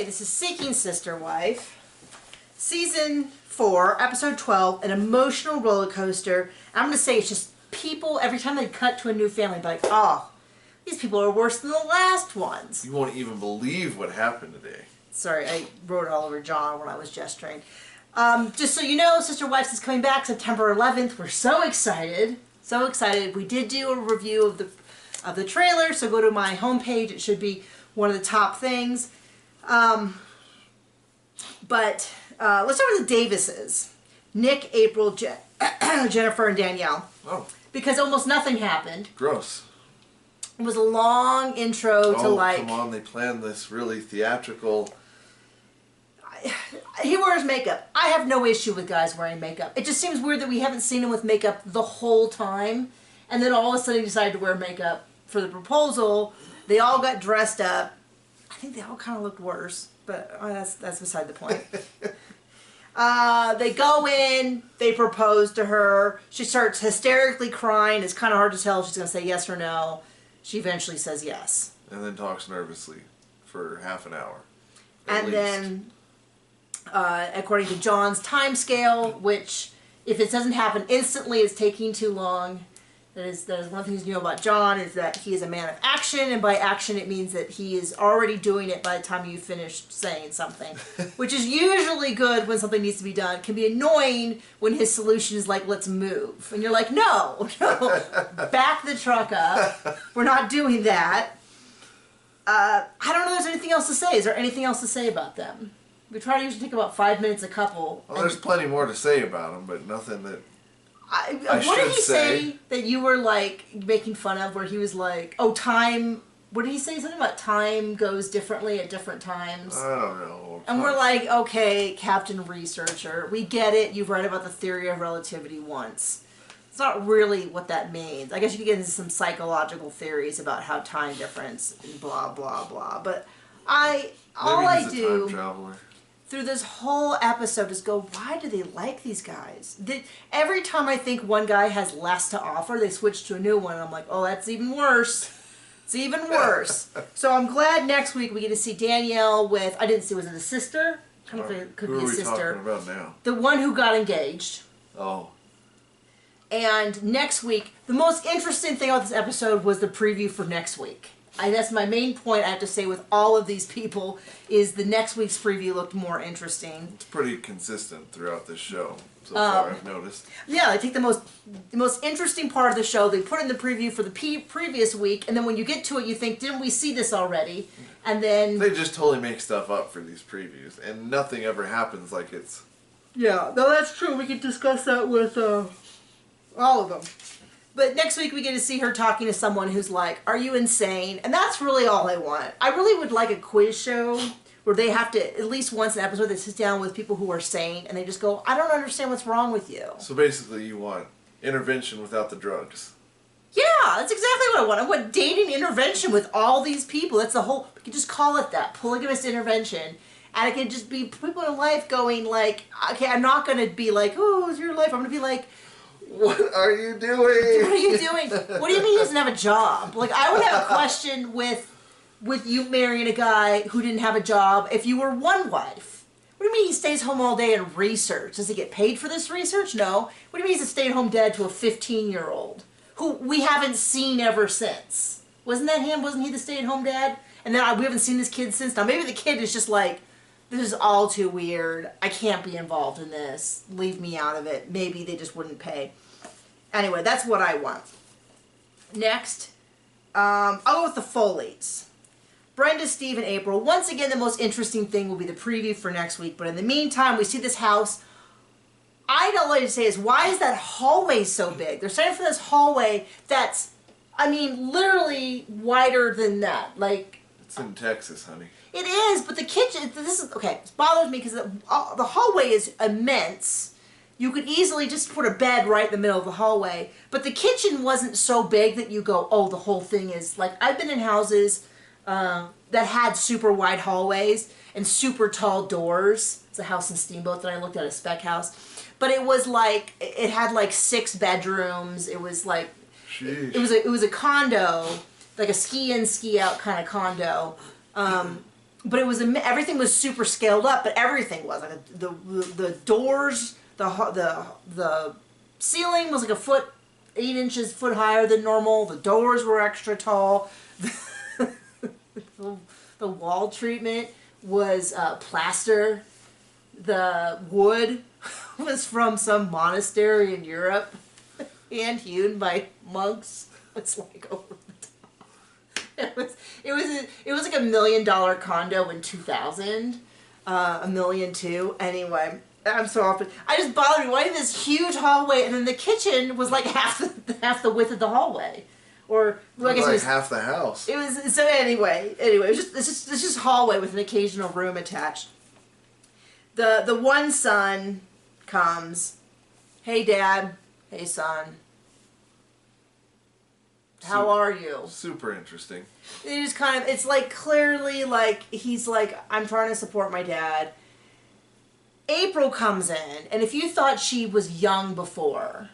Okay, this is Seeking Sister Wife, Season 4, Episode 12, An Emotional Roller Coaster. I'm going to say it's just people, every time they cut to a new family, like, oh, these people are worse than the last ones. You won't even believe what happened today. Sorry, I wrote it all over John when I was gesturing. Just so you know, Sister Wives is coming back September 11th. We're so excited. So excited. We did do a review of the trailer, so go to my homepage. It should be one of the top things. Let's start with the Davises. Nick, April, Jennifer, and Danielle. Oh. Because almost nothing happened. Gross. It was a long intro to like... Oh, come on. They planned this really theatrical... He wears makeup. I have no issue with guys wearing makeup. It just seems weird that we haven't seen him with makeup the whole time. And then all of a sudden he decided to wear makeup for the proposal. They all got dressed up. I think they all kind of looked worse. But that's beside the point. They go in. They propose to her. She starts hysterically crying. It's kind of hard to tell if she's going to say yes or no. She eventually says yes. And then talks nervously for half an hour. And then... according to John's time scale, which if it doesn't happen instantly is taking too long. That is one of the things you know about John, is that he is a man of action, and by action it means that he is already doing it by the time you finish saying something, which is usually good when something needs to be done. It can be annoying when his solution is like, let's move, and you're like, no, back the truck up, we're not doing that. I don't know if there's anything else to say. Is there anything else to say about them? We try to usually take about 5 minutes a couple. Well, there's plenty more to say about them, but nothing that what did he say that you were like making fun of, where he was like, oh, time, what did he say? Something about time goes differently at different times? I don't know. And we're like, okay, Captain Researcher, we get it. You've read about the theory of relativity once. It's not really what that means. I guess you could get into some psychological theories about how time difference and blah, blah, blah. But all I do... Time traveler. Through this whole episode is go, why do they like these guys? Every time I think one guy has less to offer, they switch to a new one. And I'm like, oh, that's even worse. It's even worse. So I'm glad next week we get to see Danielle with, I didn't see, was it a sister? I don't know if it could be a sister. Who are we talking about now? The one who got engaged. Oh. And next week, the most interesting thing about this episode was the preview for next week. That's my main point I have to say with all of these people, is the next week's preview looked more interesting. It's pretty consistent throughout this show, so far I've noticed. Yeah, they take the most interesting part of the show, they put in the preview for the previous week, and then when you get to it you think, didn't we see this already? And then... They just totally make stuff up for these previews, and nothing ever happens like it's... Yeah, no, that's true. We can discuss that with all of them. But next week we get to see her talking to someone who's like, are you insane? And that's really all I want. I really would like a quiz show where they have to, at least once an episode, they sit down with people who are sane and they just go, I don't understand what's wrong with you. So basically you want intervention without the drugs. Yeah, that's exactly what I want. I want dating intervention with all these people. That's the whole, we can just call it that, polygamous intervention. And it can just be people in life going like, okay, I'm not going to be like, oh, it's your life. I'm going to be like, what are you doing? What are you doing? What do you mean he doesn't have a job? Like, I would have a question with you marrying a guy who didn't have a job if you were one wife. What do you mean he stays home all day and research? Does he get paid for this research? No. What do you mean he's a stay-at-home dad to a 15-year-old who we haven't seen ever since? Wasn't that him? Wasn't he the stay-at-home dad? And then we haven't seen this kid since. Now, maybe the kid is just like, this is all too weird. I can't be involved in this. Leave me out of it. Maybe they just wouldn't pay. Anyway, that's what I want. Next, I'll go with the Foleys. Brenda, Steve, and April. Once again, the most interesting thing will be the preview for next week. But in the meantime, we see this house. I don't like to say is, why is that hallway so big? They're starting from this hallway that's, I mean, literally wider than that. Like, it's in Texas, honey. It is, but the kitchen, this is, okay, it bothers me because the hallway is immense. You could easily just put a bed right in the middle of the hallway. But the kitchen wasn't so big that you go, oh, the whole thing is, like, I've been in houses that had super wide hallways and super tall doors. It's a house in Steamboat that I looked at, a spec house. But it was like, it had like 6 bedrooms. It was like, Sheesh. it was a condo, like a ski in, ski out kind of condo. but it was everything was super scaled up. But everything was like the doors, the ceiling was like 8 inches higher than normal. The doors were extra tall. The wall treatment was plaster. The wood was from some monastery in Europe, hand hewn by monks. It's like over the top. It was like $1 million condo in 2000. $1 million too. Anyway, I'm so often. I just bothered me. Why did this huge hallway, and then the kitchen was like half the width of the hallway, or well, I guess like it was half the house. It was so anyway. It was it's just hallway with an occasional room attached. The one son comes, hey dad, hey son, how are you? Super interesting. It is kind of, it's like clearly like he's like, I'm trying to support my dad. April comes in, and if you thought she was young before,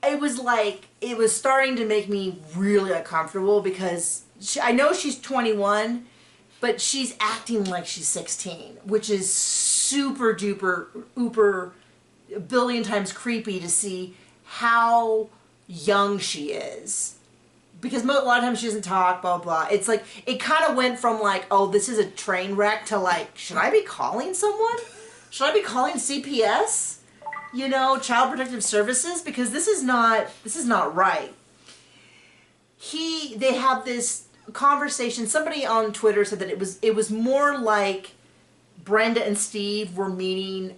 it was like, it was starting to make me really uncomfortable because I know she's 21, but she's acting like she's 16, which is super duper, uber, a billion times creepy to see how young she is. Because a lot of times she doesn't talk, blah, blah. It's like, it kind of went from like, oh, this is a train wreck to like, should I be calling someone? Should I be calling CPS? You know, Child Protective Services? Because this is not right. They have this conversation. Somebody on Twitter said that it was more like Brenda and Steve were meeting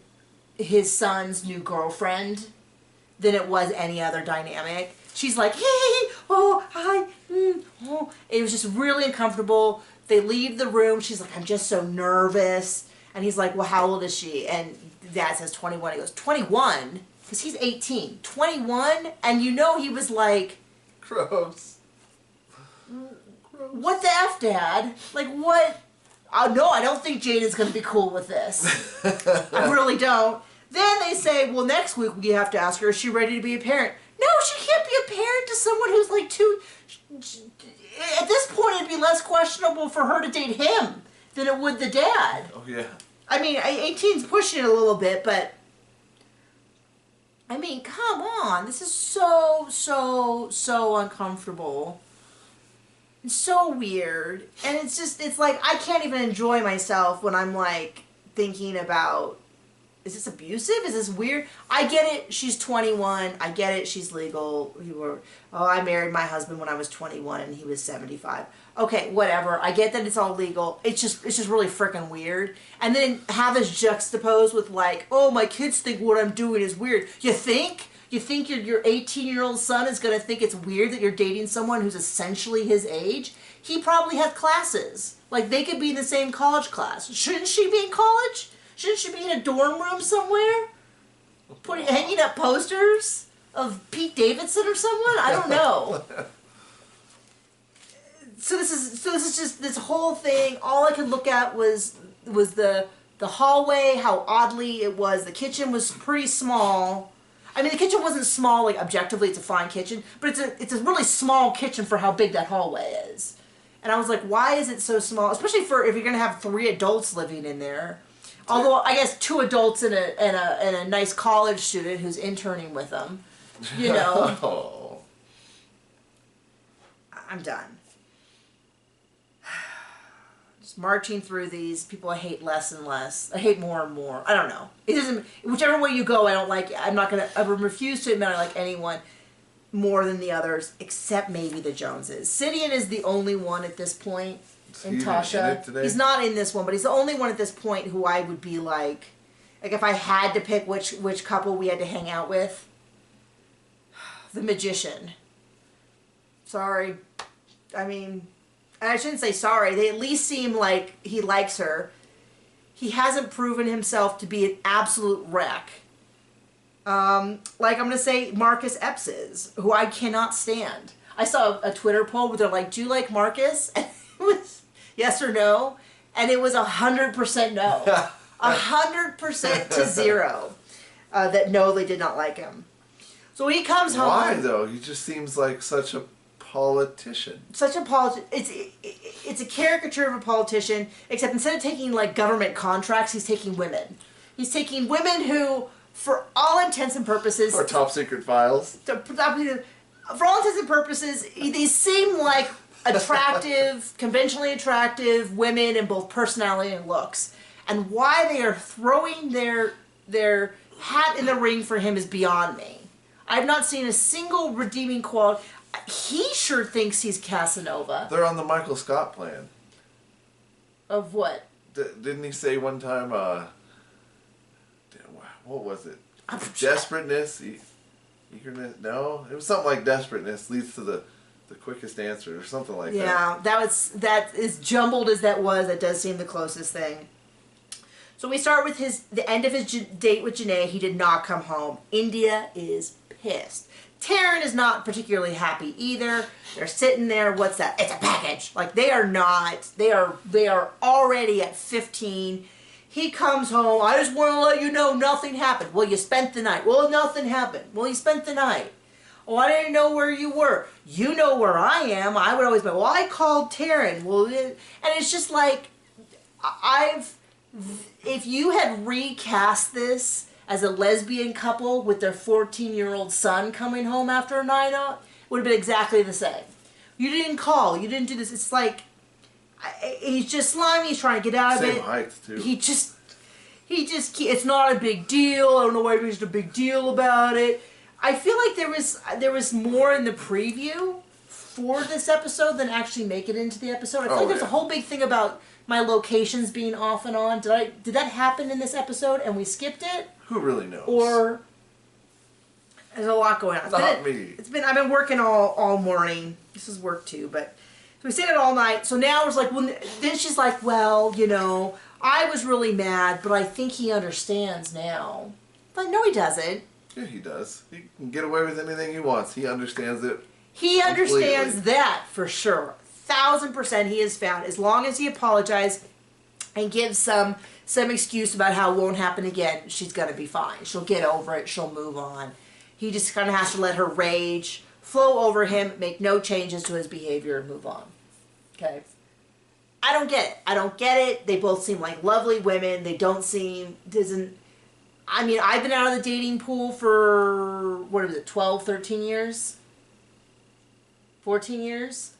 his son's new girlfriend than it was any other dynamic. She's like, hey, oh, hi, oh. It was just really uncomfortable. They leave the room. She's like, I'm just so nervous. And he's like, well, how old is she? And Dad says 21. He goes, 21? Because he's 18. 21? And you know he was like... Gross. What the F, Dad? Like, what? No, I don't think Jada's going to be cool with this. I really don't. Then they say, well, next week we have to ask her, is she ready to be a parent? No, she can't be a parent to someone who's like too... At this point, it'd be less questionable for her to date him than it would the dad. Oh, yeah. I mean, 18's pushing it a little bit, but... I mean, come on. This is so uncomfortable. It's so weird. And it's just, it's like, I can't even enjoy myself when I'm like thinking about, is this abusive? Is this weird? I get it. She's 21. I get it. She's legal. I married my husband when I was 21 and he was 75. Okay, whatever. I get that it's all legal. It's just really freaking weird. And then have this juxtaposed with like, oh, my kids think what I'm doing is weird. You think? You think your 18-year-old son is going to think it's weird that you're dating someone who's essentially his age? He probably has classes. Like, they could be in the same college class. Shouldn't she be in college? Shouldn't she be in a dorm room somewhere? Hanging up posters of Pete Davidson or someone? I don't know. So this is just this whole thing. All I could look at was the hallway, how oddly it was. The kitchen was pretty small. I mean, the kitchen wasn't small, like, objectively, it's a fine kitchen, but it's a really small kitchen for how big that hallway is. And I was like, why is it so small? Especially if you're going to have 3 adults living in there. Although, I guess 2 adults and a nice college student who's interning with them. You know. Oh. I'm done. Just marching through these, people I hate less and less. I hate more and more. I don't know. It doesn't. Whichever way you go, I don't like it. I'm not gonna. I refuse to admit I like anyone more than the others, except maybe the Joneses. Sidian is the only one at this point. And Tasha, he's not in this one, but he's the only one at this point who I would be like if I had to pick which couple we had to hang out with. The magician. Sorry. I mean, I shouldn't say sorry. They at least seem like he likes her. He hasn't proven himself to be an absolute wreck. Like I'm going to say Marcus Epps is, who I cannot stand. I saw a Twitter poll where they're like, do you like Marcus? And it was yes or no. And it was 100% no. 100% to 0. That no, they did not like him. So when he comes home... Why, though? He just seems like such a politician. Such a politician. It's a caricature of a politician, except instead of taking like government contracts, he's taking women. He's taking women who, for all intents and purposes, Or top secret files. For all intents and purposes, they seem like attractive, conventionally attractive women in both personality and looks. And why they are throwing their hat in the ring for him is beyond me. I've not seen a single redeeming quality. He sure thinks he's Casanova. They're on the Michael Scott plan. Of what? Didn't he say one time, what was it? Desperateness? Eagerness? No? It was something like desperateness leads to the quickest answer or something like that. Yeah, that is jumbled as that was. That does seem the closest thing. So we start with the end of his date with Janae. He did not come home. India is pissed. Taryn is not particularly happy either. They're sitting there. What's that? It's a package. Like they are not. They are already at 15. He comes home. I just want to let you know nothing happened. Well, you spent the night. Well, nothing happened. Well, you spent the night. Oh, I didn't know where you were. You know where I am. I would always be, well, I called Taryn. Well, and it's just like, if you had recast this as a lesbian couple with their 14-year-old son coming home after a night out, it would have been exactly the same. You didn't call. You didn't do this. It's like, he's just slimy. He's trying to get out of it. Same height, too. He just, it's not a big deal. I don't know why he's a big deal about it. I feel like there was more in the preview for this episode than actually make it into the episode. I feel like there's a whole big thing about my locations being off and on. Did that happen in this episode and we skipped it? Who really knows? Or there's a lot going on. Not me. I've been working all morning. This is work too, but so we stayed up all night. So now it's like, then she's like, well, you know, I was really mad, but I think he understands now. But no, he doesn't. Yeah, he does. He can get away with anything he wants. He understands it. He understands that for sure. 1,000% he has found. As long as he apologizes and gives some excuse about how it won't happen again, she's going to be fine. She'll get over it. She'll move on. He just kind of has to let her rage flow over him, make no changes to his behavior, and move on. Okay? I don't get it. I don't get it. They both seem like lovely women. They don't seem... I mean, I've been out of the dating pool for, 12, 13 years? 14 years?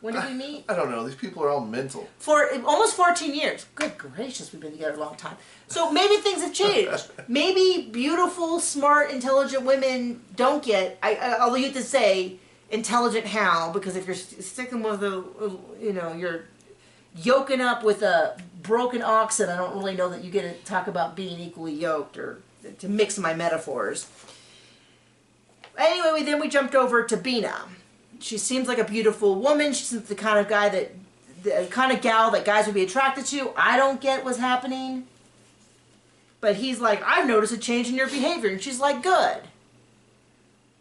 When did we meet? I don't know. These people are all mental. For almost 14 years. Good gracious, we've been together a long time. So maybe things have changed. Maybe beautiful, smart, intelligent women don't get, I'll leave it to say, intelligent how, because if you're sticking with you're yoking up with a broken oxen, I don't really know that you get to talk about being equally yoked, or to mix my metaphors. Anyway, then we jumped over to Bina. She seems like a beautiful woman. She seems the kind of the kind of gal that guys would be attracted to. I don't get what's happening. But he's like, I've noticed a change in your behavior. And she's like, good.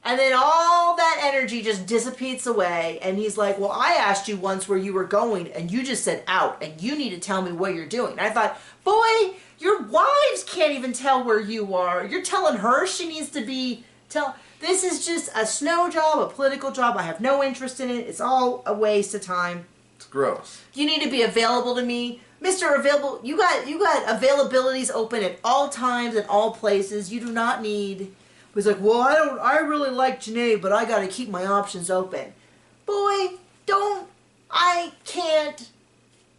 And then all that energy just dissipates away. And he's like, well, I asked you once where you were going, and you just said out. And you need to tell me what you're doing. And I thought, boy, your wives can't even tell where you are. You're telling her she needs to be... This is just a snow job, a political job. I have no interest in it. It's all a waste of time. It's gross. You need to be available to me. Mr. Available, you got availabilities open at all times and all places. You do not need... He's like, well, I really like Janae, but I got to keep my options open. Boy, I can't,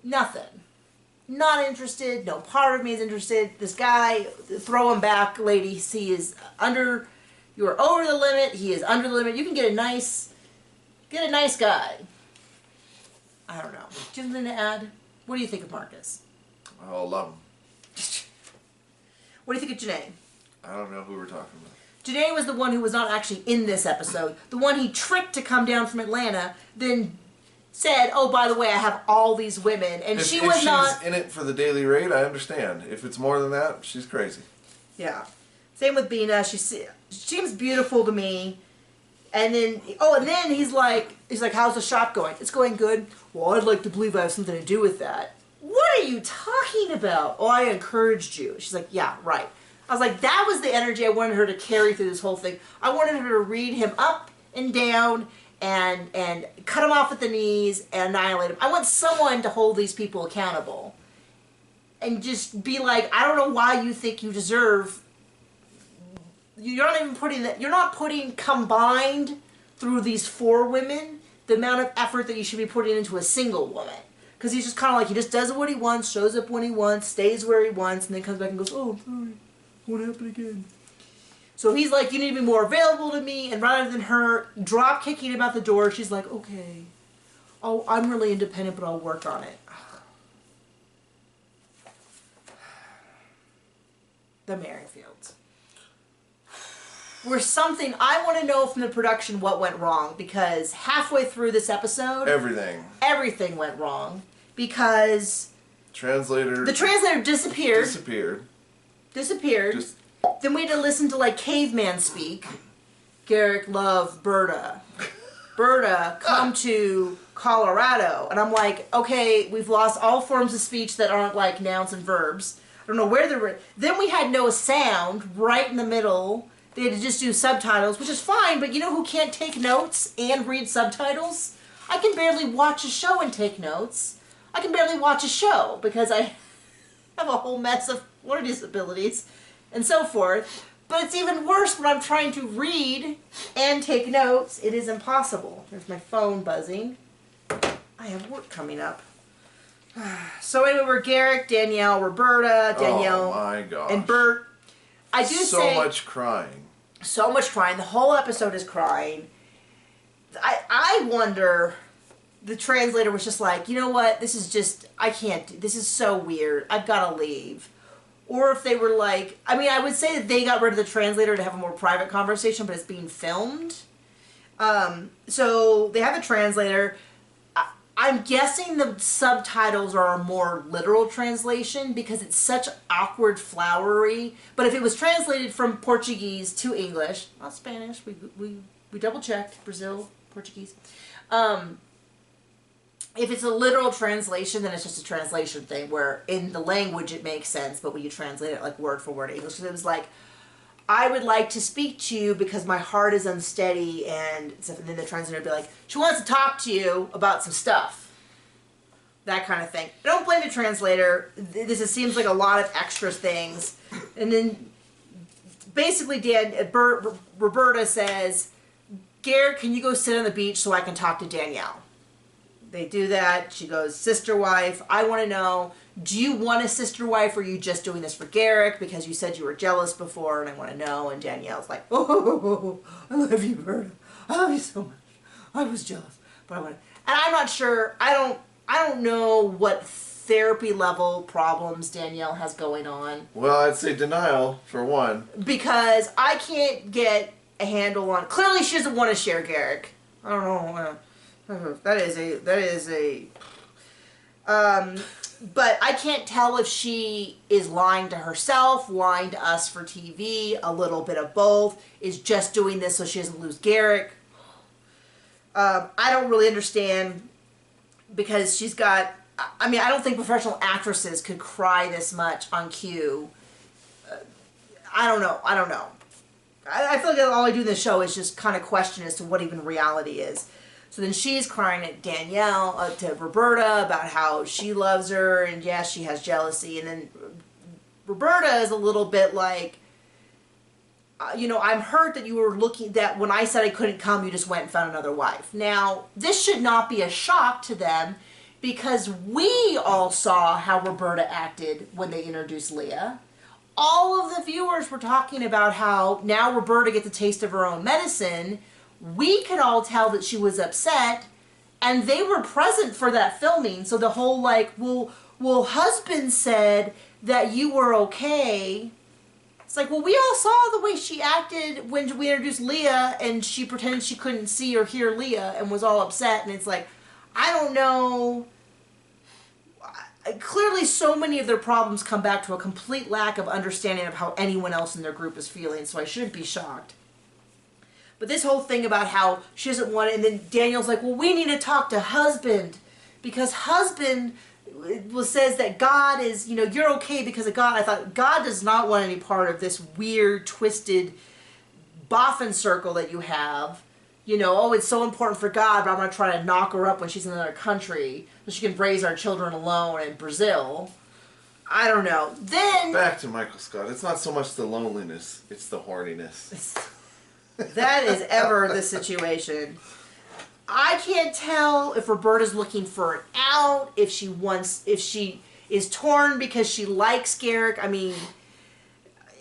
nothing. Not interested. No part of me is interested. This guy, throw him back, lady. He is under... You are over the limit. He is under the limit. You can get a nice guy. I don't know. Do you have something to add? What do you think of Marcus? I love him. What do you think of Janae? I don't know who we're talking about. Janae was the one who was not actually in this episode. The one he tricked to come down from Atlanta, then said, oh, by the way, I have all these women. And if she's in it for the daily rate, I understand. If it's more than that, she's crazy. Yeah. Same with Bina. She seems beautiful to me. And then, he's like, how's the shop going? It's going good. Well, I'd like to believe I have something to do with that. What are you talking about? Oh, I encouraged you. She's like, yeah, right. I was like, that was the energy I wanted her to carry through this whole thing. I wanted her to read him up and down and cut them off at the knees and annihilate them. I want someone to hold these people accountable and just be like, I don't know why you think you deserve. You're not even putting that. You're not putting combined through these 4 women the amount of effort that you should be putting into a single woman. Because he's just kind of like, he just does what he wants, shows up when he wants, stays where he wants, and then comes back and goes, oh, sorry, won't happen again. So he's like, you need to be more available to me, and rather than her drop kicking him out the door, she's like, okay, I'm really independent, but I'll work on it. The Merrifields. Where something, I want to know from the production what went wrong, because halfway through this episode, everything went wrong, because the translator disappeared. Then we had to listen to like caveman speak. Garrick, love Berta. Berta, come to Colorado. And I'm like, okay, we've lost all forms of speech that aren't like nouns and verbs. I don't know where they're. Then we had no sound right in the middle. They had to just do subtitles, which is fine, but you know who can't take notes and read subtitles? I can barely watch a show and take notes. I can barely watch a show because I have a whole mess of learning disabilities and so forth. But it's even worse when I'm trying to read and take notes. It is impossible. There's my phone buzzing. I have work coming up. So anyway, we're Garrick, Danielle, Roberta, Danielle, oh my gosh, and Bert. I do so much crying. So much crying. The whole episode is crying. I wonder, the translator was just like, you know what, this is just, I can't, this is so weird, I've got to leave. Or if they were like, I mean, I would say that they got rid of the translator to have a more private conversation, but it's being filmed. So they have a translator. I'm guessing the subtitles are a more literal translation because it's such awkward flowery. But if it was translated from Portuguese to English, not Spanish, we double checked, Brazil, Portuguese. If it's a literal translation, then it's just a translation thing where in the language it makes sense, but when you translate it like word for word English, because it was like, I would like to speak to you because my heart is unsteady, and then the translator would be like, she wants to talk to you about some stuff. That kind of thing. I don't blame the translator. It seems like a lot of extra things. And then basically Roberta says, Garrett, can you go sit on the beach so I can talk to Danielle? They do that. She goes, sister wife, I want to know, do you want a sister wife, or are you just doing this for Garrick because you said you were jealous before, and I want to know? And Danielle's like, oh, I love you, Berta. I love you so much. I was jealous, but I want to. And I'm not sure. I don't know what therapy level problems Danielle has going on. Well, I'd say denial for one. Because I can't get a handle on. Clearly, she doesn't want to share Garrick. I don't know. That is a. But I can't tell if she is lying to herself, lying to us for TV, a little bit of both, is just doing this so she doesn't lose Garrick. I don't really understand, because she's got, I mean, I don't think professional actresses could cry this much on cue. I don't know. I feel like all I do in this show is just kind of question as to what even reality is. So then she's crying at Danielle, to Roberta, about how she loves her, and yes, she has jealousy. And then Roberta is a little bit like, you know, I'm hurt that you were looking, that when I said I couldn't come, you just went and found another wife. Now, this should not be a shock to them, because we all saw how Roberta acted when they introduced Leah. All of the viewers were talking about how now Roberta gets a taste of her own medicine. We could all tell that she was upset, and they were present for that filming. So the whole like, well, husband said that you were okay. It's like, well, we all saw the way she acted when we introduced Leah, and she pretended she couldn't see or hear Leah and was all upset. And it's like, I don't know. Clearly, so many of their problems come back to a complete lack of understanding of how anyone else in their group is feeling, so I shouldn't be shocked. But this whole thing about how she doesn't want it, and then Daniel's like, well, we need to talk to husband, because husband says that God is, you know, you're okay because of God. I thought, God does not want any part of this weird, twisted boffin circle that you have. you know, oh, it's so important for God, but I'm going to try to knock her up when she's in another country so she can raise our children alone in Brazil. I don't know. Then... Back to Michael Scott. It's not so much the loneliness, it's the horniness. That is ever the situation. I can't tell if Roberta's looking for an out, if she is torn because she likes Garrick, I mean,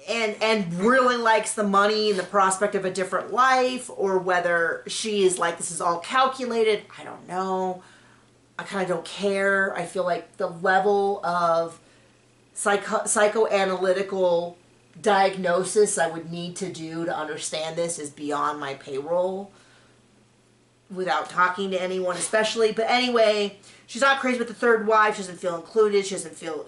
and really likes the money and the prospect of a different life, or whether she is like, this is all calculated. I don't know. I kind of don't care. I feel like the level of psychoanalytical diagnosis I would need to do to understand this is beyond my payroll without talking to anyone especially. But anyway, she's not crazy with the third wife. She doesn't feel included. She doesn't feel,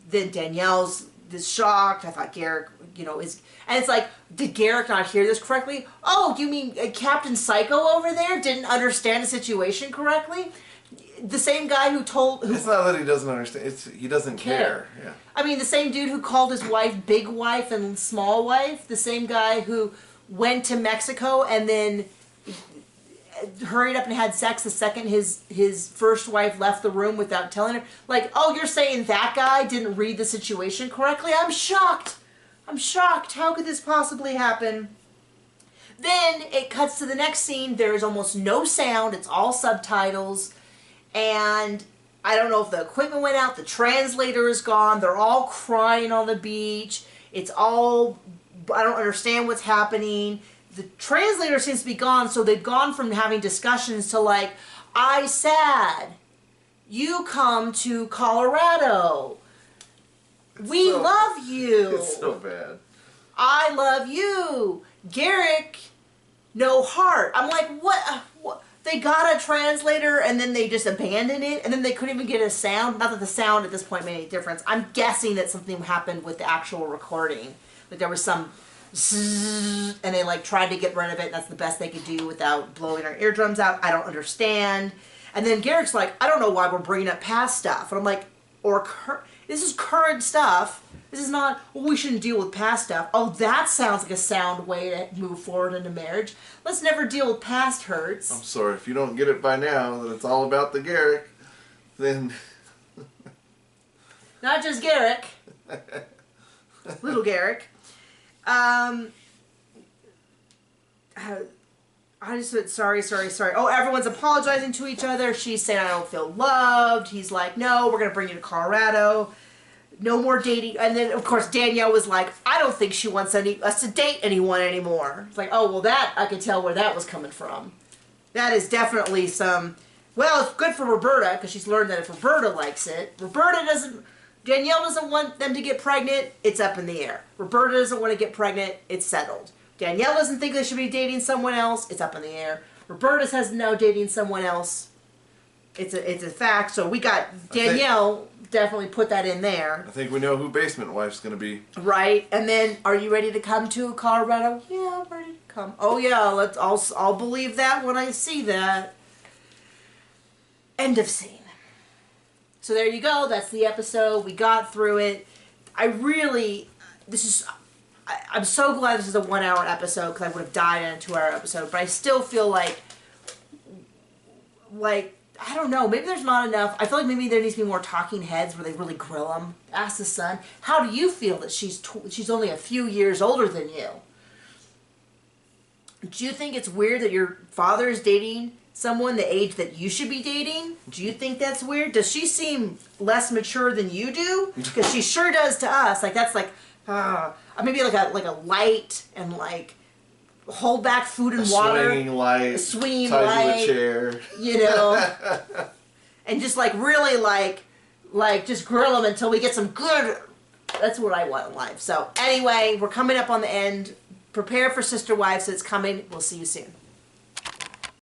then Danielle's this shocked. I thought Garrick, you know, is, and it's like, did Garrick not hear this correctly? Oh, do you mean Captain Psycho over there didn't understand the situation correctly? The same guy who told... It's not that he doesn't understand. It's he doesn't care. Yeah. I mean, the same dude who called his wife big wife and small wife. The same guy who went to Mexico and then hurried up and had sex the second his first wife left the room without telling her. Like, oh, you're saying that guy didn't read the situation correctly? I'm shocked. I'm shocked. How could this possibly happen? Then it cuts to the next scene. There is almost no sound. It's all subtitles. And I don't know if the equipment went out, the translator is gone, they're all crying on the beach, it's all, I don't understand what's happening. The translator seems to be gone, so they've gone from having discussions to like, I sad, you come to Colorado, we love you. It's so bad. I love you. Garrick, no heart. I'm like, what? They got a translator and then they just abandoned it and then they couldn't even get a sound. Not that the sound at this point made any difference. I'm guessing that something happened with the actual recording. Like there was some zzz, and they like tried to get rid of it and that's the best they could do without blowing our eardrums out. I don't understand. And then Garrick's like, I don't know why we're bringing up past stuff. And I'm like, this is current stuff. This is not, well, we shouldn't deal with past stuff. Oh, that sounds like a sound way to move forward into marriage. Let's never deal with past hurts. I'm sorry, if you don't get it by now that it's all about the Garrick, then... Not just Garrick. Little Garrick. I just said, sorry. Oh, everyone's apologizing to each other. She's saying, I don't feel loved. He's like, no, we're going to bring you to Colorado. No more dating. And then, of course, Danielle was like, I don't think she wants us to date anyone anymore. It's like, oh, well, that, I could tell where that was coming from. That is definitely some, well, it's good for Roberta, because she's learned that if Roberta likes it, Danielle doesn't want them to get pregnant, it's up in the air. Roberta doesn't want to get pregnant, it's settled. Danielle doesn't think they should be dating someone else, it's up in the air. Roberta says no, dating someone else, it's a fact. So we got Danielle definitely put that in there. I think we know who Basement Wife's going to be. Right, and then, are you ready to come to Colorado? Yeah, I'm ready to come. Oh yeah, I'll believe that when I see that. End of scene. So there you go, that's the episode, we got through it. I'm so glad this is a 1 hour episode, because I would have died in a 2 hour episode, but I still feel like, I don't know, maybe there's not enough. I feel like maybe there needs to be more talking heads where they really grill them. Ask the son, how do you feel that she's only a few years older than you? Do you think it's weird that your father is dating someone the age that you should be dating? Do you think that's weird? Does she seem less mature than you do? Because she sure does to us. Like, that's like, maybe like a light and like hold back food and water. A swinging light. To a chair. You know. And just like really like just grill them until we get some good. That's what I want in life. So anyway, we're coming up on the end. Prepare for Sister Wives. It's coming. We'll see you soon.